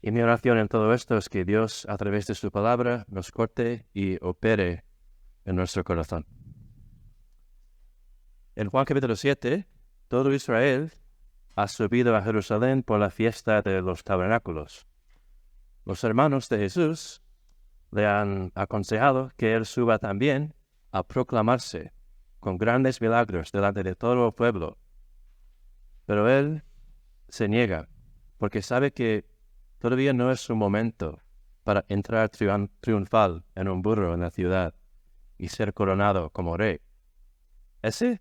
Y mi oración en todo esto es que Dios, a través de su palabra, nos corte y opere en nuestro corazón. En Juan capítulo 7, todo Israel ha subido a Jerusalén por la fiesta de los tabernáculos. Los hermanos de Jesús le han aconsejado que él suba también a proclamarse con grandes milagros delante de todo el pueblo. Pero él se niega, porque sabe que todavía no es su momento para entrar triunfal en un burro en la ciudad y ser coronado como rey. Ese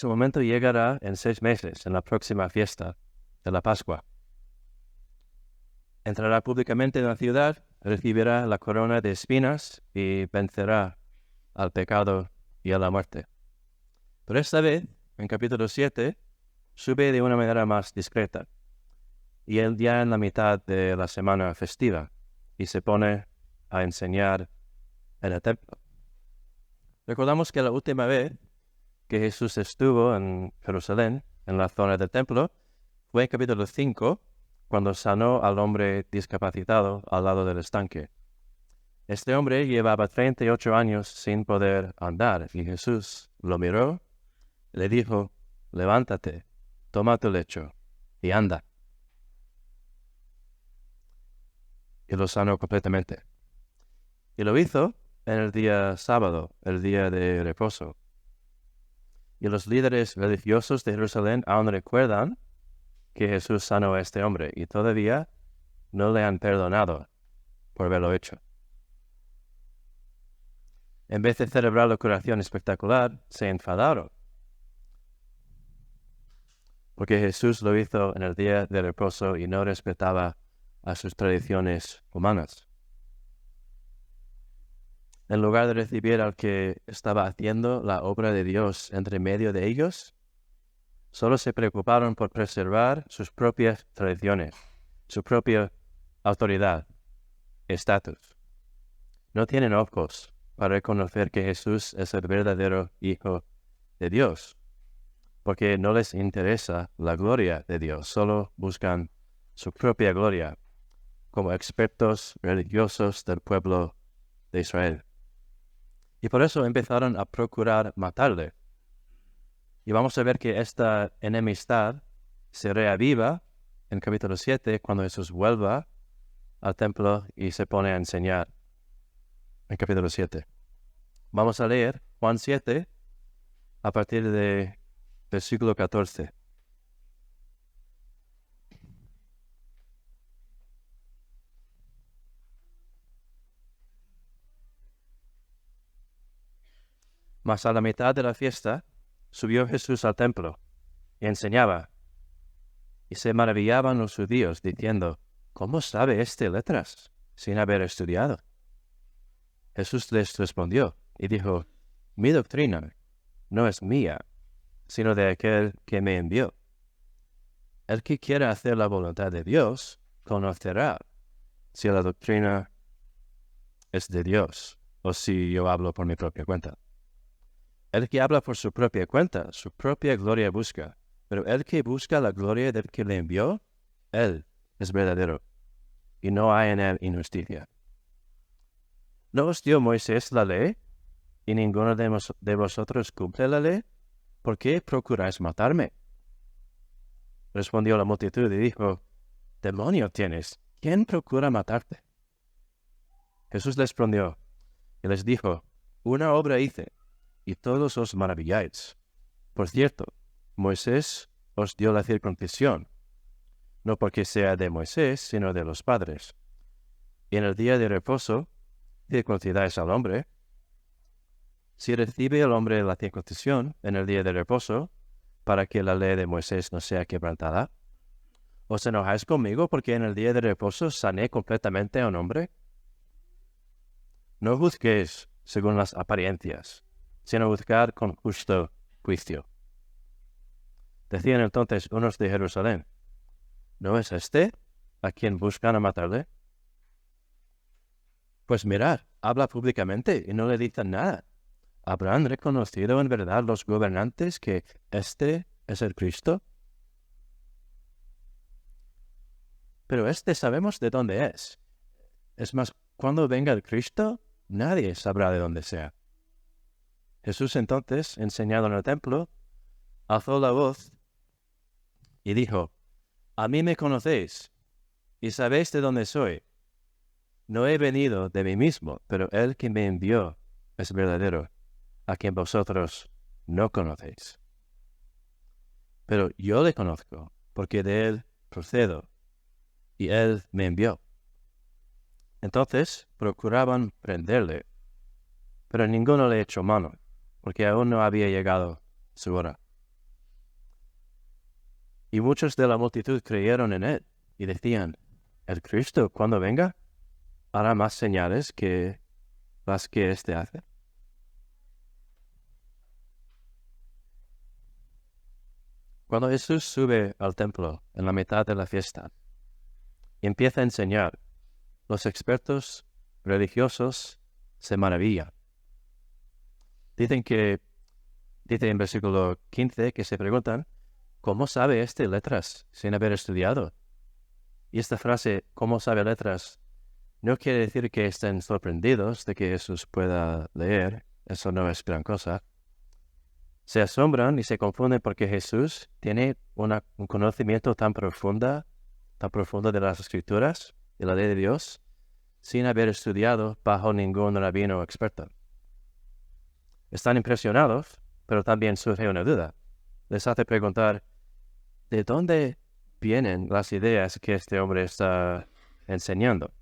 momento llegará en 6 meses, en la próxima fiesta de la Pascua. Entrará públicamente en la ciudad, recibirá la corona de espinas y vencerá al pecado y a la muerte. Pero esta vez, en capítulo 7, sube de una manera más discreta. Y él ya en la mitad de la semana festiva y se pone a enseñar en el templo. Recordamos que la última vez que Jesús estuvo en Jerusalén, en la zona del templo, fue en capítulo 5, cuando sanó al hombre discapacitado al lado del estanque. Este hombre llevaba 38 años sin poder andar, y Jesús lo miró, le dijo: levántate, toma tu lecho y anda. Y lo sanó completamente. Y lo hizo en el día sábado, el día de reposo. Y los líderes religiosos de Jerusalén aún recuerdan que Jesús sanó a este hombre y todavía no le han perdonado por haberlo hecho. En vez de celebrar la curación espectacular, se enfadaron, porque Jesús lo hizo en el día de reposo y no respetaba a sus tradiciones humanas. En lugar de recibir al que estaba haciendo la obra de Dios entre medio de ellos, solo se preocuparon por preservar sus propias tradiciones, su propia autoridad, estatus. No tienen ojos para reconocer que Jesús es el verdadero Hijo de Dios, porque no les interesa la gloria de Dios, solo buscan su propia gloria como expertos religiosos del pueblo de Israel. Y por eso empezaron a procurar matarle. Y vamos a ver que esta enemistad se reaviva en capítulo 7 cuando Jesús vuelva al templo y se pone a enseñar en capítulo 7. Vamos a leer Juan 7 a partir de versículo 14. Mas a la mitad de la fiesta subió Jesús al templo y enseñaba. Y se maravillaban los judíos, diciendo: ¿cómo sabe este letras sin haber estudiado? Jesús les respondió y dijo: mi doctrina no es mía, sino de aquel que me envió. El que quiera hacer la voluntad de Dios conocerá si la doctrina es de Dios o si yo hablo por mi propia cuenta. El que habla por su propia cuenta, su propia gloria busca, pero el que busca la gloria del que le envió, él es verdadero, y no hay en él injusticia. ¿No os dio Moisés la ley, y ninguno de vosotros cumple la ley? ¿Por qué procuráis matarme? Respondió la multitud y dijo: demonio tienes, ¿quién procura matarte? Jesús les respondió y les dijo: una obra hice, y todos os maravilláis. Por cierto, Moisés os dio la circuncisión, no porque sea de Moisés, sino de los padres. Y en el día de reposo circuncidáis al hombre. Si recibe el hombre la circuncisión en el día de reposo, para que la ley de Moisés no sea quebrantada, ¿os enojáis conmigo porque en el día de reposo sané completamente a un hombre? No juzguéis según las apariencias, sino juzgar con justo juicio. Decían entonces unos de Jerusalén: ¿no es este a quien buscan a matarle? Pues mirad, habla públicamente y no le dicen nada. ¿Habrán reconocido en verdad los gobernantes que este es el Cristo? pero sabemos de dónde es. Es más, cuando venga el Cristo, nadie sabrá de dónde sea. Jesús entonces, enseñado en el templo, alzó la voz y dijo: a mí me conocéis y sabéis de dónde soy. No he venido de mí mismo, pero el que me envió es verdadero, a quien vosotros no conocéis. Pero yo le conozco, porque de él procedo, y él me envió. Entonces procuraban prenderle, pero ninguno le echó mano, porque aún no había llegado su hora. Y muchos de la multitud creyeron en él, y decían: el Cristo, cuando venga, hará más señales que las que éste hace. Cuando Jesús sube al templo en la mitad de la fiesta y empieza a enseñar, los expertos religiosos se maravillan. Dice en versículo 15 que se preguntan: ¿cómo sabe este letras sin haber estudiado? Y esta frase, ¿cómo sabe letras?, no quiere decir que estén sorprendidos de que Jesús pueda leer. Eso no es gran cosa. Se asombran y se confunden porque Jesús tiene un conocimiento tan profundo de las Escrituras y la ley de Dios, sin haber estudiado bajo ningún rabino experto. Están impresionados, pero también surge una duda. Les hace preguntar: ¿de dónde vienen las ideas que este hombre está enseñando?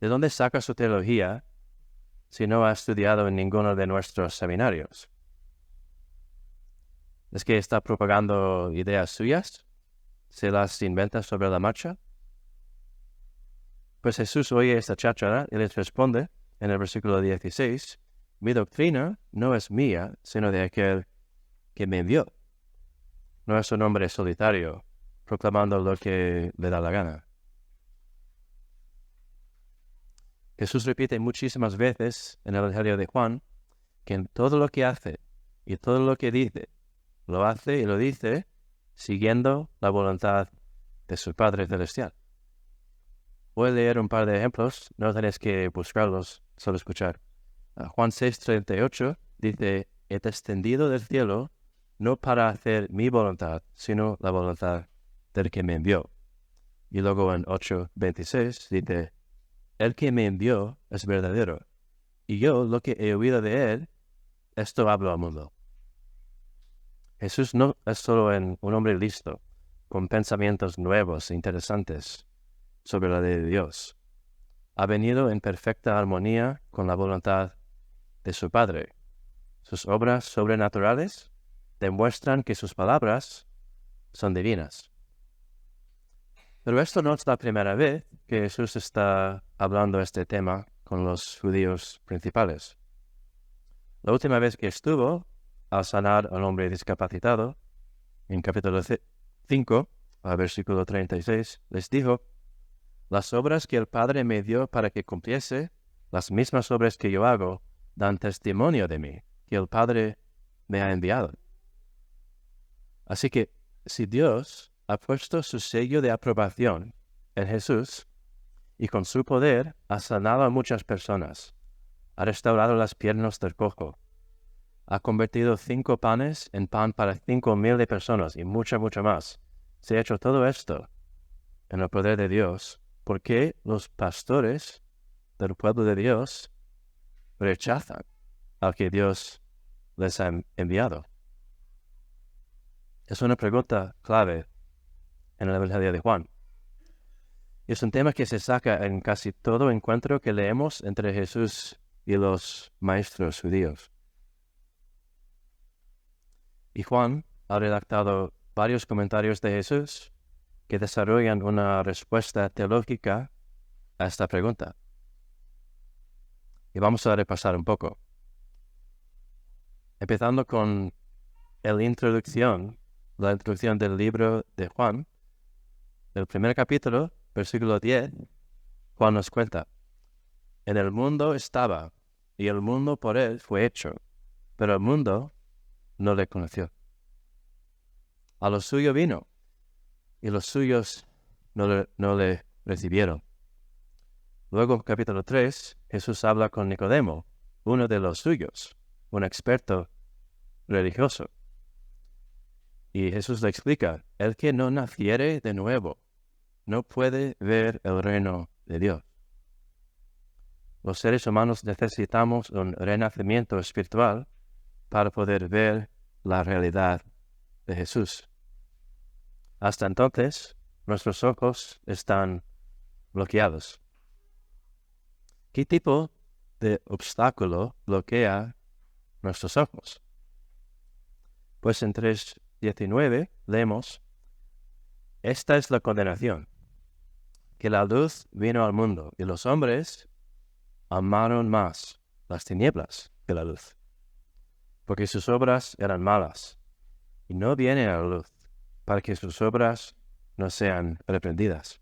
¿De dónde saca su teología si no ha estudiado en ninguno de nuestros seminarios? ¿Es que está propagando ideas suyas? ¿Se las inventa sobre la marcha? Pues Jesús oye esta cháchara y les responde en el versículo 16: mi doctrina no es mía, sino de aquel que me envió. No es un hombre solitario, proclamando lo que le da la gana. Jesús repite muchísimas veces en el Evangelio de Juan que en todo lo que hace y todo lo que dice, lo hace y lo dice siguiendo la voluntad de su Padre Celestial. Voy a leer un par de ejemplos, no tenéis que buscarlos, solo escuchar. Juan 6:38 dice: he descendido del cielo no para hacer mi voluntad, sino la voluntad del que me envió. Y luego en 8:26 dice: el que me envió es verdadero, y yo lo que he oído de él, esto hablo al mundo. Jesús no es solo un hombre listo, con pensamientos nuevos e interesantes sobre la ley de Dios. Ha venido en perfecta armonía con la voluntad de su Padre. Sus obras sobrenaturales demuestran que sus palabras son divinas. Pero esto no es la primera vez que Jesús está hablando este tema con los judíos principales. La última vez que estuvo al sanar al hombre discapacitado, en capítulo 5, versículo 36, les dijo: las obras que el Padre me dio para que cumpliese, las mismas obras que yo hago, dan testimonio de mí, que el Padre me ha enviado. Así que, si Dios ha puesto su sello de aprobación en Jesús, y con su poder ha sanado a muchas personas, ha restaurado las piernas del cojo, ha convertido 5 panes en pan para 5,000 de personas y mucho más. Se ha hecho todo esto en el poder de Dios. ¿Por qué los pastores del pueblo de Dios rechazan al que Dios les ha enviado? Es una pregunta clave en el Evangelio de Juan. Es un tema que se saca en casi todo encuentro que leemos entre Jesús y los maestros judíos. Y Juan ha redactado varios comentarios de Jesús que desarrollan una respuesta teológica a esta pregunta. Y vamos a repasar un poco. Empezando con la introducción del libro de Juan, el primer capítulo, versículo 10, Juan nos cuenta: en el mundo estaba, y el mundo por él fue hecho, pero el mundo no le conoció. A lo suyo vino, y los suyos no le recibieron. Luego, en capítulo 3, Jesús habla con Nicodemo, uno de los suyos, un experto religioso. Y Jesús le explica, el que no naciere de nuevo no puede ver el reino de Dios. Los seres humanos necesitamos un renacimiento espiritual para poder ver la realidad de Jesús. Hasta entonces, nuestros ojos están bloqueados. ¿Qué tipo de obstáculo bloquea nuestros ojos? Pues en 3:19 leemos, esta es la condenación, que la luz vino al mundo y los hombres amaron más las tinieblas que la luz, porque sus obras eran malas, y no viene a la luz, para que sus obras no sean reprendidas.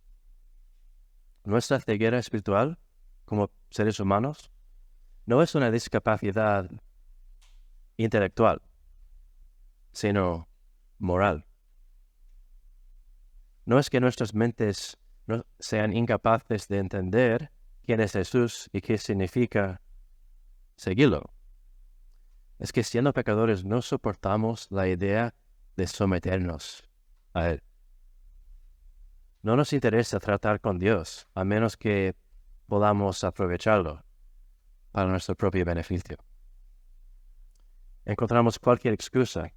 Nuestra ceguera espiritual, como seres humanos, no es una discapacidad intelectual, sino moral. No es que nuestras mentes no sean incapaces de entender quién es Jesús y qué significa seguirlo. Es que siendo pecadores no soportamos la idea de someternos a Él. No nos interesa tratar con Dios, a menos que podamos aprovecharlo para nuestro propio beneficio. Encontramos cualquier excusa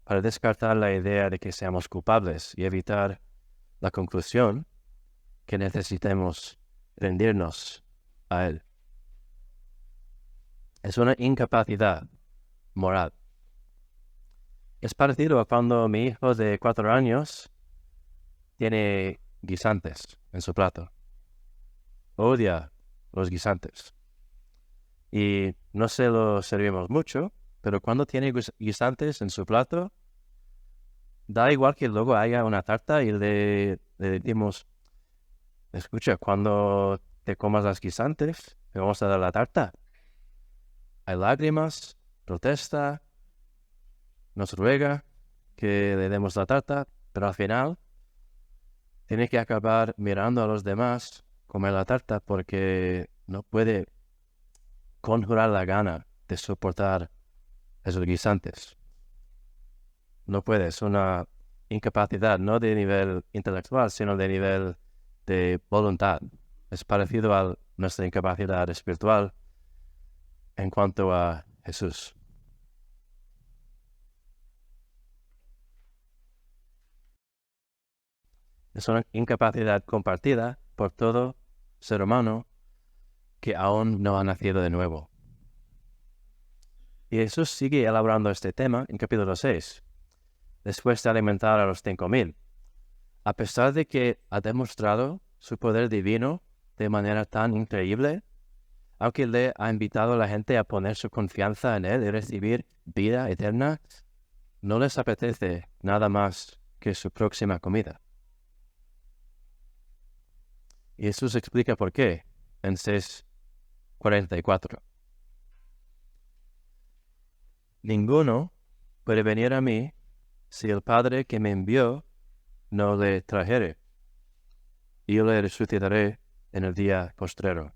para descartar la idea de que seamos culpables y evitar la conclusión que necesitemos rendirnos a Él. Es una incapacidad moral. Es parecido a cuando mi hijo de 4 años tiene guisantes en su plato. Odia los guisantes. Y no se lo servimos mucho, pero cuando tiene guisantes en su plato, da igual que luego haya una tarta y le decimos, escucha, cuando te comas las guisantes, te vamos a dar la tarta. Hay lágrimas, protesta, nos ruega que le demos la tarta, pero al final tiene que acabar mirando a los demás comer la tarta porque no puede conjurar la gana de soportar esos guisantes. No puede, es una incapacidad, no de nivel intelectual, sino de nivel de voluntad. Es parecido a nuestra incapacidad espiritual en cuanto a Jesús. Es una incapacidad compartida por todo ser humano que aún no ha nacido de nuevo. Y Jesús sigue elaborando este tema en capítulo 6, después de alimentar a los 5,000. A pesar de que ha demostrado su poder divino de manera tan increíble, aunque le ha invitado a la gente a poner su confianza en Él y recibir vida eterna, no les apetece nada más que su próxima comida. Y Jesús explica por qué en 6:44. Ninguno puede venir a mí si el Padre que me envió no le trajere, y yo le resucitaré en el día postrero.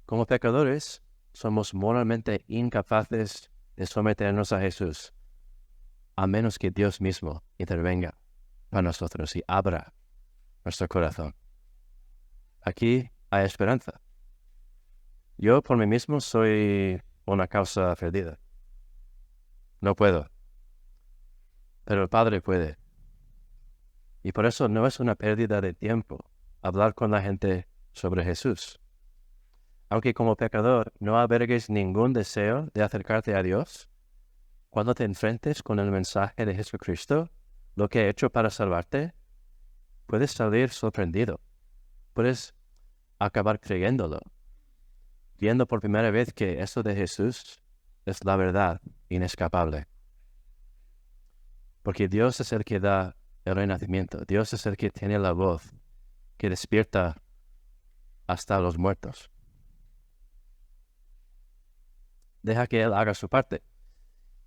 Como pecadores, somos moralmente incapaces de someternos a Jesús, a menos que Dios mismo intervenga para nosotros y abra nuestro corazón. Aquí hay esperanza. Yo por mí mismo soy una causa perdida. No puedo, pero el Padre puede. Y por eso no es una pérdida de tiempo hablar con la gente sobre Jesús. Aunque como pecador no albergues ningún deseo de acercarte a Dios, cuando te enfrentes con el mensaje de Jesucristo, lo que ha hecho para salvarte, puedes salir sorprendido. Puedes acabar creyéndolo, viendo por primera vez que eso de Jesús es la verdad inescapable. Porque Dios es el que da el renacimiento. Dios es el que tiene la voz que despierta hasta los muertos. Deja que Él haga su parte.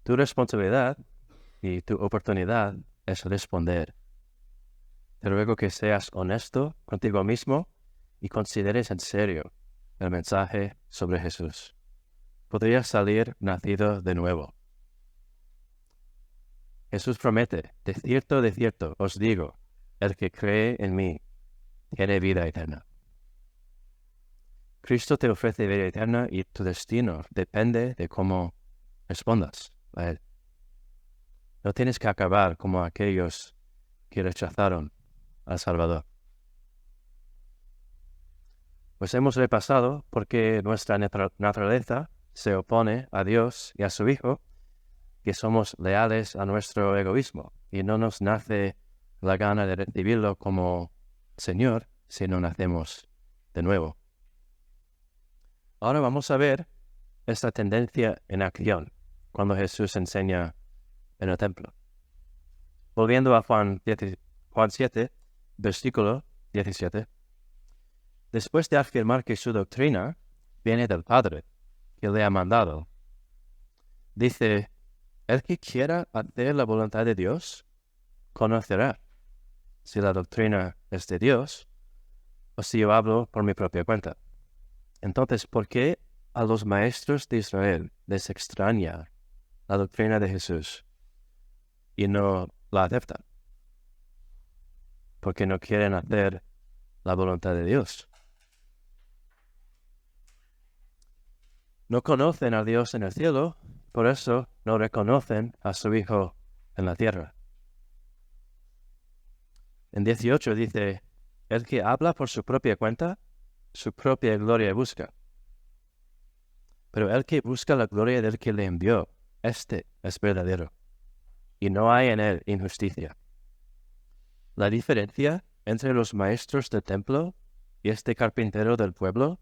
Tu responsabilidad y tu oportunidad es responder. te ruego que seas honesto contigo mismo y consideres en serio el mensaje sobre Jesús. Podrías salir nacido de nuevo. Jesús promete, de cierto, os digo, el que cree en mí tiene vida eterna. Cristo te ofrece vida eterna y tu destino depende de cómo respondas a Él. No tienes que acabar como aquellos que rechazaron al Salvador. Pues hemos repasado por qué nuestra naturaleza se opone a Dios y a su Hijo, que somos leales a nuestro egoísmo y no nos nace la gana de recibirlo como Señor si no nacemos de nuevo. Ahora vamos a ver esta tendencia en acción cuando Jesús enseña en el templo. Volviendo a Juan 7, versículo 17. Después de afirmar que su doctrina viene del Padre, que le ha mandado, dice, el que quiera hacer la voluntad de Dios, conocerá si la doctrina es de Dios o si yo hablo por mi propia cuenta. Entonces, ¿por qué a los maestros de Israel les extraña la doctrina de Jesús y no la aceptan? Porque no quieren hacer la voluntad de Dios. No conocen a Dios en el cielo, por eso no reconocen a su Hijo en la tierra. En 18 dice, el que habla por su propia cuenta, su propia gloria busca. Pero el que busca la gloria del que le envió, este es verdadero, y no hay en él injusticia. La diferencia entre los maestros del templo y este carpintero del pueblo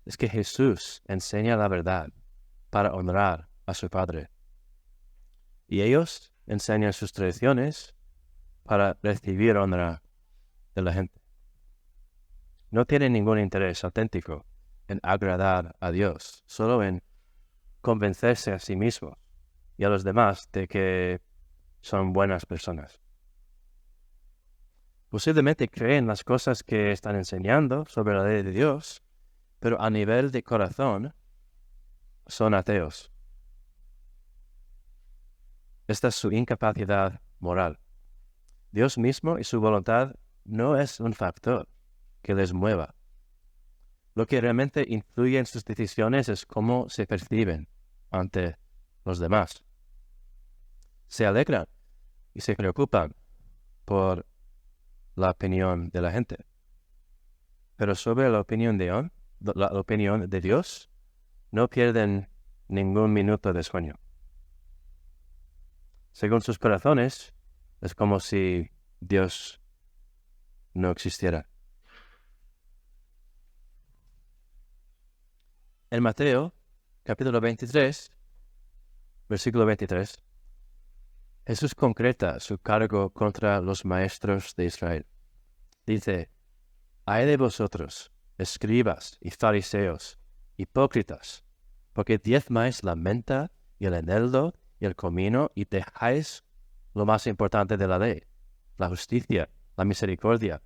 es que Jesús enseña la verdad para honrar a su Padre. Y ellos enseñan sus tradiciones para recibir honra de la gente. No tienen ningún interés auténtico en agradar a Dios, solo en convencerse a sí mismos y a los demás de que son buenas personas. Posiblemente creen las cosas que están enseñando sobre la ley de Dios, pero a nivel de corazón son ateos. Esta es su incapacidad moral. Dios mismo y su voluntad no es un factor que les mueva. Lo que realmente influye en sus decisiones es cómo se perciben ante los demás. Se alegran y se preocupan por la opinión de la gente. Pero sobre la opinión de Dios, no pierden ningún minuto de sueño. Según sus corazones, es como si Dios no existiera. En Mateo, capítulo 23, versículo 23, Jesús concreta su cargo contra los maestros de Israel. Dice, «Ay de vosotros, escribas y fariseos, hipócritas, porque diezmáis la menta y el eneldo y el comino y dejáis lo más importante de la ley, la justicia, la misericordia,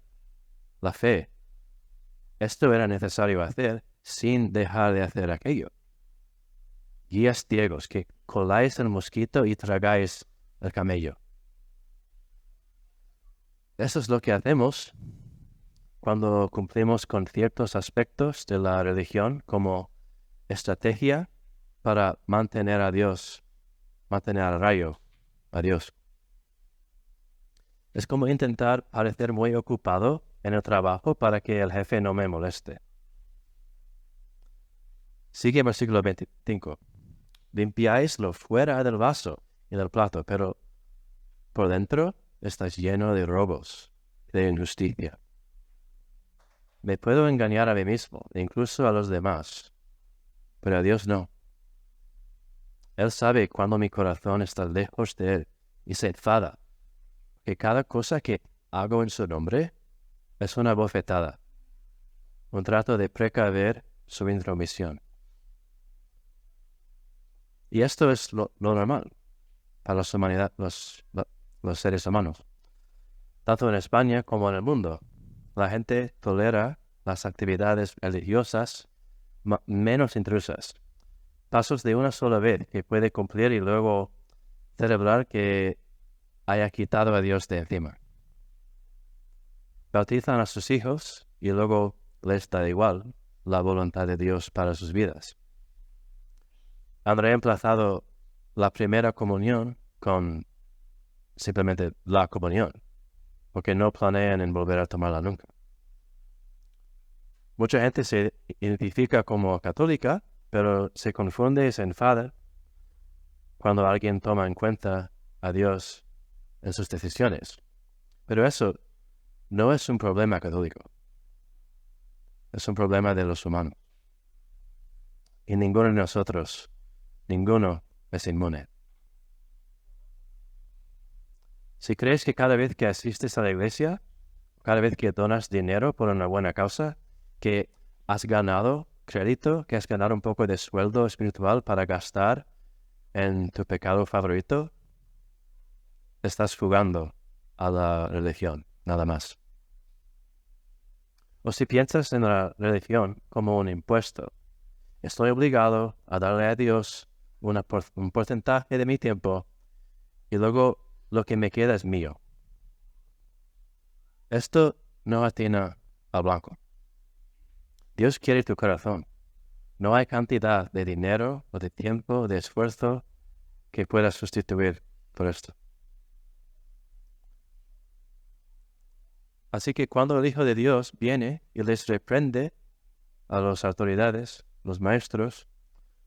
la fe. Esto era necesario hacer sin dejar de hacer aquello. Guías ciegos que coláis el mosquito y tragáis el camello». Eso es lo que hacemos cuando cumplimos con ciertos aspectos de la religión como estrategia para mantener a rayo a Dios. Es como intentar parecer muy ocupado en el trabajo para que el jefe no me moleste. Sigue el versículo 25. Limpiáis lo fuera del vaso y del plato, pero por dentro estáis lleno de robos, de injusticia. Me puedo engañar a mí mismo, e incluso a los demás, pero a Dios no. Él sabe cuando mi corazón está lejos de Él y se enfada, que cada cosa que hago en su nombre es una bofetada, un trato de precaver su intromisión. Y esto es lo normal para los seres humanos. tanto en España como en el mundo. La gente tolera las actividades religiosas menos intrusas. Pasos de una sola vez que puede cumplir y luego celebrar que haya quitado a Dios de encima. Bautizan a sus hijos y luego les da igual la voluntad de Dios para sus vidas. Han reemplazado la primera comunión con simplemente la comunión, porque no planean en volver a tomarla nunca. Mucha gente se identifica como católica, pero se confunde y se enfada cuando alguien toma en cuenta a Dios en sus decisiones. Pero eso no es un problema católico. Es un problema de los humanos. Y ninguno de nosotros, ninguno es inmune. Si crees que cada vez que asistes a la iglesia, cada vez que donas dinero por una buena causa, que has ganado crédito, que has ganado un poco de sueldo espiritual para gastar en tu pecado favorito, estás jugando a la religión, nada más. O si piensas en la religión como un impuesto, estoy obligado a darle a Dios un porcentaje de mi tiempo y luego lo que me queda es mío. Esto no atina al blanco. Dios quiere tu corazón. No hay cantidad de dinero o de tiempo o de esfuerzo que pueda sustituir por esto. Así que cuando el Hijo de Dios viene y les reprende a las autoridades, los maestros,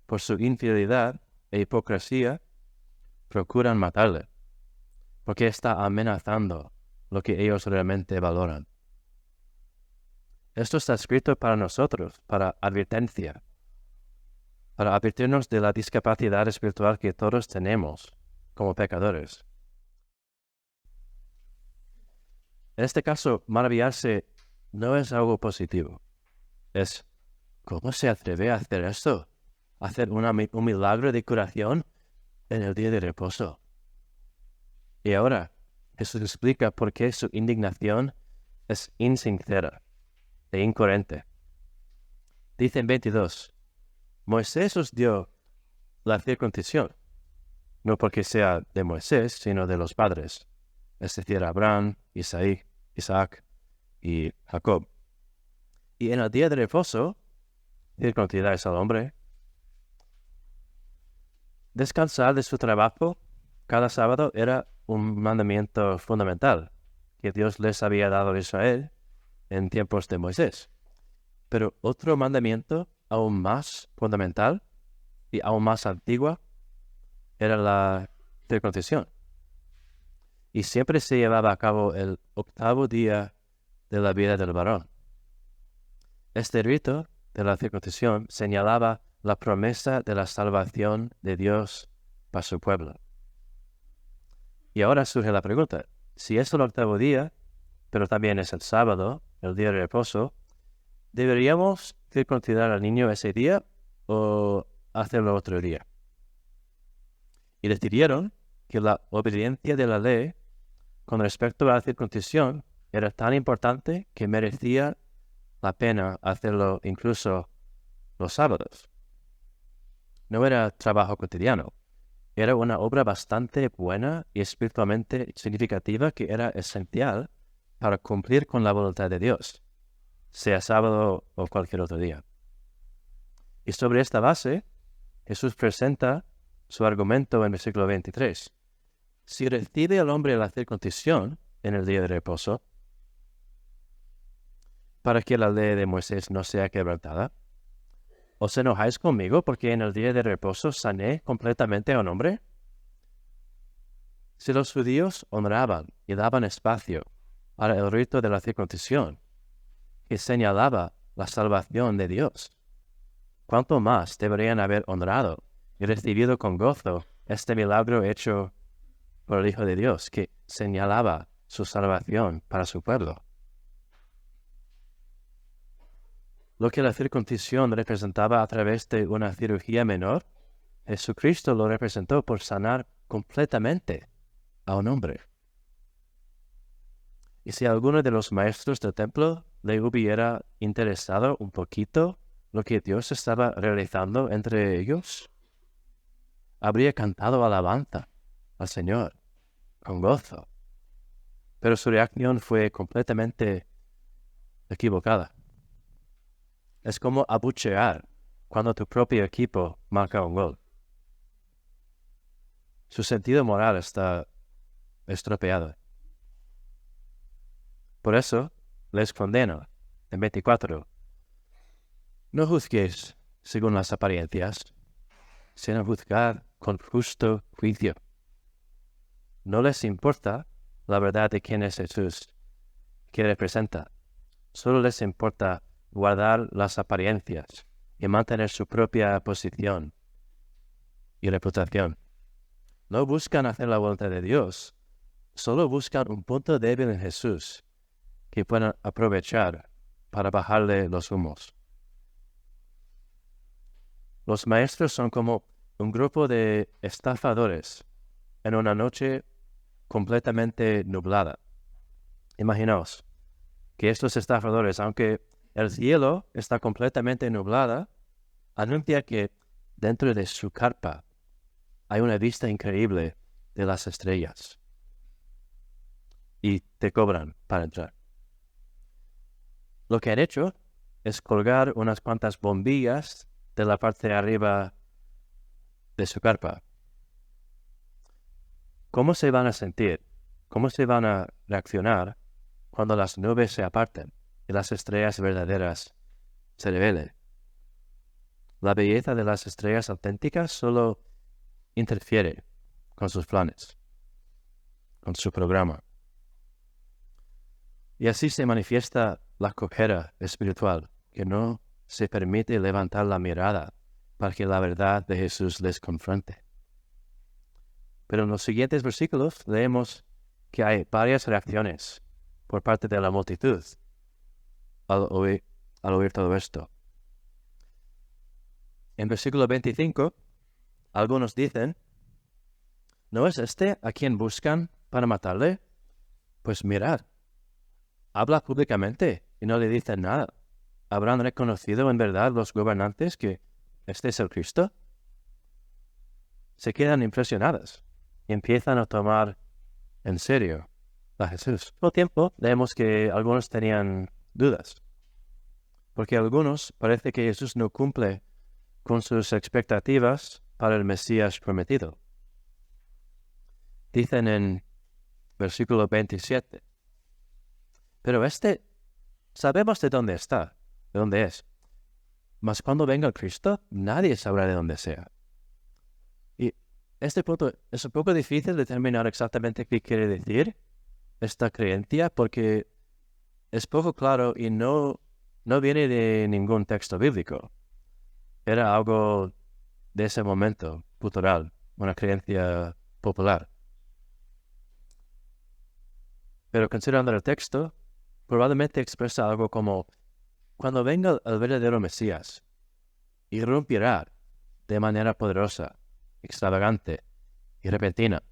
por su infidelidad e hipocresía, procuran matarle, porque está amenazando lo que ellos realmente valoran. Esto está escrito para nosotros, para advertencia, para advertirnos de la discapacidad espiritual que todos tenemos como pecadores. En este caso, maravillarse no es algo positivo. Es, ¿cómo se atreve a hacer esto? ¿Hacer un milagro de curación en el día de reposo? Y ahora, Jesús explica por qué su indignación es insincera e incoherente. Dice en 22, Moisés os dio la circuncisión, no porque sea de Moisés, sino de los padres, es decir, Abraham, Isaac y Jacob. Y en el día de reposo, circuncidáis al hombre. Descansar de su trabajo cada sábado era un mandamiento fundamental que Dios les había dado a Israel en tiempos de Moisés. Pero otro mandamiento aún más fundamental y aún más antigua era la circuncisión. Y siempre se llevaba a cabo el 8º día de la vida del varón. Este rito de la circuncisión señalaba la promesa de la salvación de Dios para su pueblo. Y ahora surge la pregunta, si es el 8º día, pero también es el sábado, el día de reposo, ¿deberíamos circuncidar al niño ese día o hacerlo otro día? Y decidieron que la obediencia de la ley con respecto a la circuncisión era tan importante que merecía la pena hacerlo incluso los sábados. No era trabajo cotidiano, era una obra bastante buena y espiritualmente significativa que era esencial para cumplir con la voluntad de Dios, sea sábado o cualquier otro día. Y sobre esta base, Jesús presenta su argumento en versículo 23. Si recibe el hombre la circuncisión en el día de reposo, para que la ley de Moisés no sea quebrantada, ¿os enojáis conmigo porque en el día de reposo sané completamente a un hombre? Si los judíos honraban y daban espacio para el rito de la circuncisión, que señalaba la salvación de Dios, ¿cuánto más deberían haber honrado y recibido con gozo este milagro hecho por el Hijo de Dios, que señalaba su salvación para su pueblo? Lo que la circuncisión representaba a través de una cirugía menor, Jesucristo lo representó por sanar completamente a un hombre. Y si a alguno de los maestros del templo le hubiera interesado un poquito lo que Dios estaba realizando entre ellos, habría cantado alabanza al Señor con gozo. Pero su reacción fue completamente equivocada. Es como abuchear cuando tu propio equipo marca un gol. Su sentido moral está estropeado. Por eso les condena en 24. No juzguéis según las apariencias, sino juzgad con justo juicio. No les importa la verdad de quién es Jesús, que representa. Solo les importa guardar las apariencias y mantener su propia posición y reputación. No buscan hacer la voluntad de Dios, solo buscan un punto débil en Jesús que puedan aprovechar para bajarle los humos. Los maestros son como un grupo de estafadores en una noche completamente nublada. Imaginaos que estos estafadores, aunque el cielo está completamente nublada, anuncia que dentro de su carpa hay una vista increíble de las estrellas. Y te cobran para entrar. Lo que han hecho es colgar unas cuantas bombillas de la parte de arriba de su carpa. ¿Cómo se van a sentir? ¿Cómo se van a reaccionar cuando las nubes se aparten y las estrellas verdaderas se revelen? La belleza de las estrellas auténticas solo interfiere con sus planes, con su programa. Y así se manifiesta la cojera espiritual, que no se permite levantar la mirada para que la verdad de Jesús les confronte. Pero en los siguientes versículos leemos que hay varias reacciones por parte de la multitud al oír todo esto. En versículo 25, algunos dicen, ¿no es este a quien buscan para matarle? Pues mirad, habla públicamente y no le dicen nada. ¿Habrán reconocido en verdad los gobernantes que este es el Cristo? Se quedan impresionadas y empiezan a tomar en serio a Jesús. Al tiempo leemos que algunos tenían dudas, porque a algunos parece que Jesús no cumple con sus expectativas para el Mesías prometido. Dicen en versículo 27, pero sabemos de dónde está, de dónde es, mas cuando venga el Cristo, nadie sabrá de dónde sea. Y este punto es un poco difícil determinar exactamente qué quiere decir esta creencia, porque es poco claro y no viene de ningún texto bíblico. Era algo de ese momento cultural, una creencia popular. Pero considerando el texto, probablemente expresa algo como, cuando venga el verdadero Mesías, irrumpirá de manera poderosa, extravagante y repentina.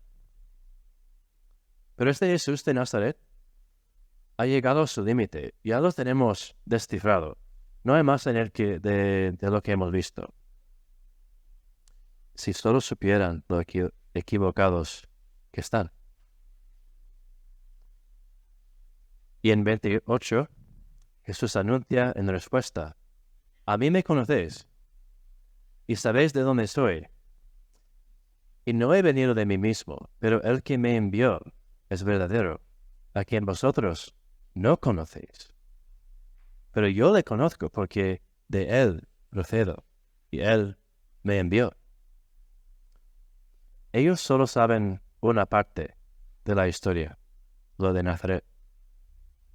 Pero este Jesús de Nazaret ha llegado a su límite, ya lo tenemos descifrado. No hay más en él de lo que hemos visto. Si solo supieran lo equivocados que están. Y en 28, Jesús anuncia en respuesta, a mí me conocéis y sabéis de dónde soy. Y no he venido de mí mismo, pero el que me envió es verdadero, a quien vosotros no conocéis. Pero yo le conozco porque de él procedo y él me envió. Ellos solo saben una parte de la historia, lo de Nazaret.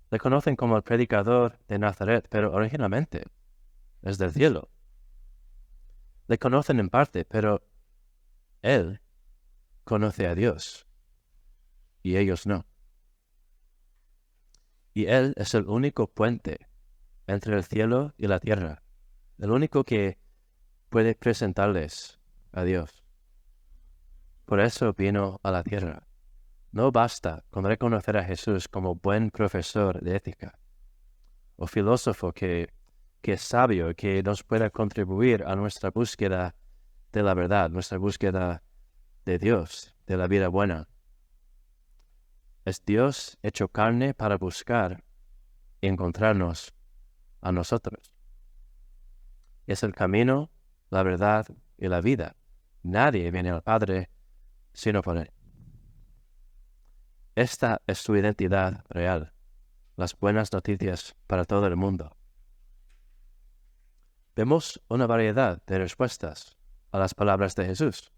Le conocen como el predicador de Nazaret, pero originalmente es del cielo. Le conocen en parte, pero él conoce a Dios y ellos no. Y él es el único puente entre el cielo y la tierra, el único que puede presentarles a Dios. Por eso vino a la tierra, No basta con reconocer a Jesús como buen profesor de ética o filósofo que es sabio, que nos pueda contribuir a nuestra búsqueda de la verdad, nuestra búsqueda de Dios, de la vida buena. Es Dios hecho carne para buscar y encontrarnos a nosotros. Es el camino, la verdad y la vida. Nadie viene al Padre sino por Él. Esta es su identidad real, las buenas noticias para todo el mundo. Vemos una variedad de respuestas a las palabras de Jesús.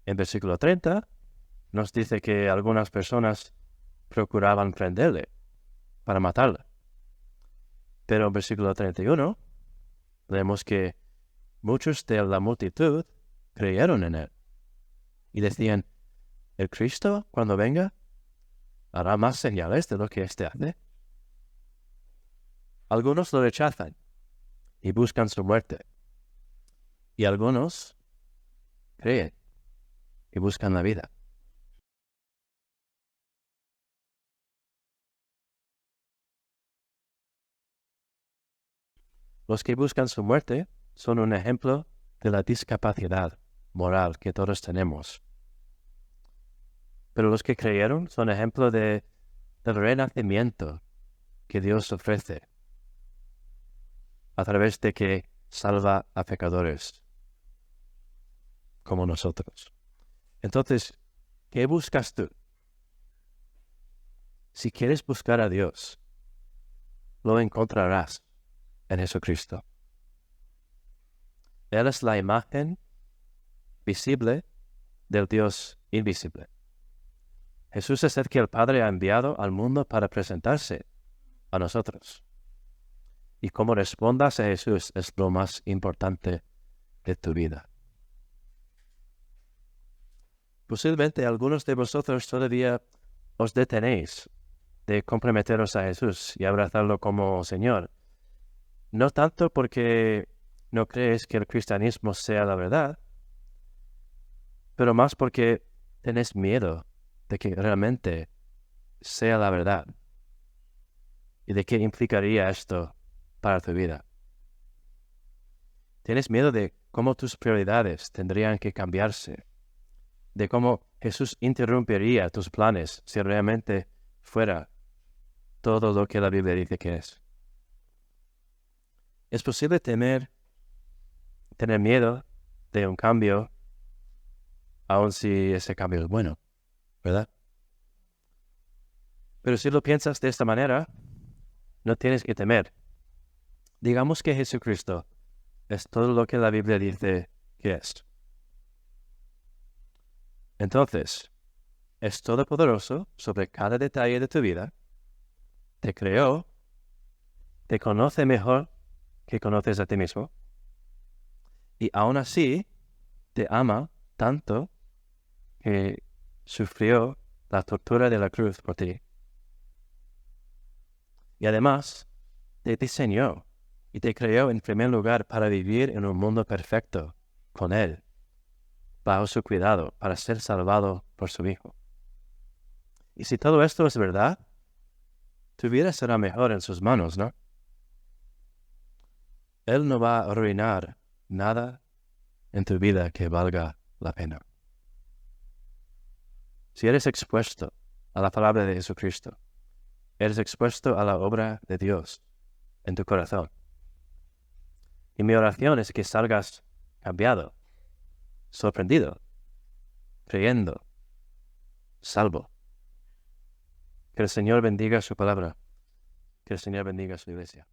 En versículo 30 nos dice que algunas personas procuraban prenderle para matarle. Pero en versículo 31 vemos que muchos de la multitud creyeron en él y decían, ¿el Cristo, cuando venga, hará más señales de lo que éste hace? Algunos lo rechazan y buscan su muerte, y algunos creen y buscan la vida. Los que buscan su muerte son un ejemplo de la discapacidad moral que todos tenemos. Pero los que creyeron son ejemplo del renacimiento que Dios ofrece a través de que salva a pecadores como nosotros. Entonces, ¿qué buscas tú? Si quieres buscar a Dios, lo encontrarás en Jesucristo. Él es la imagen visible del Dios invisible. Jesús es el que el Padre ha enviado al mundo para presentarse a nosotros. Y cómo respondas a Jesús es lo más importante de tu vida. Posiblemente algunos de vosotros todavía os detenéis de comprometeros a Jesús y abrazarlo como Señor. No tanto porque no crees que el cristianismo sea la verdad, pero más porque tenés miedo de que realmente sea la verdad y de qué implicaría esto para tu vida. Tienes miedo de cómo tus prioridades tendrían que cambiarse, de cómo Jesús interrumpiría tus planes si realmente fuera todo lo que la Biblia dice que es. Es posible tener miedo de un cambio, aun si ese cambio es bueno, ¿verdad? Pero si lo piensas de esta manera, no tienes que temer. Digamos que Jesucristo es todo lo que la Biblia dice que es. Entonces, es todopoderoso sobre cada detalle de tu vida, te creó, te conoce mejor que conoces a ti mismo, y aún así te ama tanto que sufrió la tortura de la cruz por ti. Y además, te diseñó y te creó en primer lugar para vivir en un mundo perfecto con Él, bajo su cuidado, para ser salvado por su Hijo. Y si todo esto es verdad, tu vida será mejor en sus manos, ¿no? Él no va a arruinar nada en tu vida que valga la pena. Si eres expuesto a la palabra de Jesucristo, eres expuesto a la obra de Dios en tu corazón. Y mi oración es que salgas cambiado, sorprendido, creyendo, salvo. Que el Señor bendiga su palabra. Que el Señor bendiga su iglesia.